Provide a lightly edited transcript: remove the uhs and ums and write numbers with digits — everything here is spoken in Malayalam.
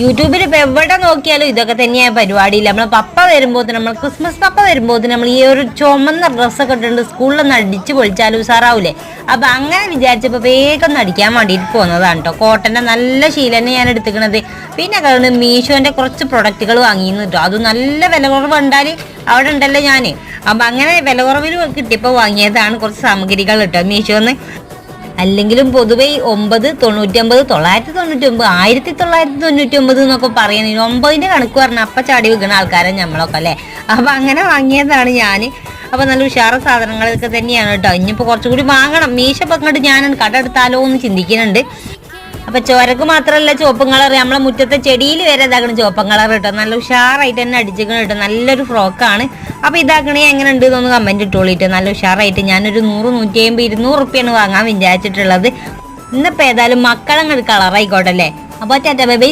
യൂട്യൂബിൽ ഇപ്പൊ എവിടെ നോക്കിയാലും ഇതൊക്കെ തന്നെയാ പരിപാടിയില്ല. നമ്മളെ പപ്പ വരുമ്പോൾ നമ്മൾ ക്രിസ്മസ് പപ്പ വരുമ്പോൾ നമ്മൾ ഈ ഒരു ചുമന്ന ഡ്രസ്സൊക്കെ ഇട്ടിട്ടുണ്ട് സ്കൂളിലൊന്ന് അടിച്ച് പൊളിച്ചാലും ഉസാറാവൂലേ. അപ്പൊ അങ്ങനെ വിചാരിച്ചപ്പോ വേഗം ഒന്ന് അടിക്കാൻ വേണ്ടിയിട്ട് പോകുന്നതാണ് കേട്ടോ. കോട്ടന്റെ നല്ല ശീല തന്നെ ഞാൻ എടുത്തിക്കണത്. പിന്നെ കാരണം മീഷോന്റെ കുറച്ച് പ്രൊഡക്റ്റുകൾ വാങ്ങിയിരുന്നു കേട്ടോ. അത് നല്ല വില കുറവ് ഉണ്ടാല് അവിടെ ഉണ്ടല്ലോ ഞാന്. അപ്പൊ അങ്ങനെ വില കുറവിൽ കിട്ടിയപ്പോ വാങ്ങിയതാണ് കുറച്ച് സാമഗ്രികൾ കേട്ടോ മീഷോന്ന്. അല്ലെങ്കിലും പൊതുവെ 999, 999, 1999 എന്നൊക്കെ പറയുന്നത് 9ന്റെ കണക്ക് പറഞ്ഞാൽ അപ്പ ചാടി വെക്കുന്ന ആൾക്കാരെ നമ്മളൊക്കെ അല്ലേ. അപ്പൊ അങ്ങനെ വാങ്ങിയതാണ് ഞാൻ. അപ്പൊ നല്ല ഉഷാറ സാധനങ്ങളൊക്കെ തന്നെയാണ് കേട്ടോ. ഇനിയിപ്പോ കുറച്ചുകൂടി വാങ്ങണം. മീശപ്പൊ അങ്ങോട്ട് ഞാൻ കട എടുത്താലോ എന്ന് ചിന്തിക്കുന്നുണ്ട്. അപ്പൊ ചോരക്ക് മാത്രമല്ല ചുവപ്പും കളർ, നമ്മളെ മുറ്റത്തെ ചെടിയിൽ വരെ ഇതാക്കണം ചുവപ്പും കളർ കേട്ടോ. നല്ല ഉഷാറായിട്ട് തന്നെ അടിച്ചിക്കണം കേട്ടോ. നല്ലൊരു ഫ്രോക്കാണ്. അപ്പൊ ഇതാക്കണേ എങ്ങനെ ഉണ്ട് എന്നൊന്ന് കമന്റ് ഇട്ടോളിട്ട്. നല്ല ഉഷാറായിട്ട് ഞാനൊരു 100, 150, 200 റുപ്യാണ് വാങ്ങാൻ വിചാരിച്ചിട്ടുള്ളത്. ഇന്നിപ്പോ ഏതായാലും മക്കളങ്ങോട്ട് കളറായിക്കോട്ടെ അല്ലേ. അപ്പൊ ടാറ്റ ബൈ ബൈ.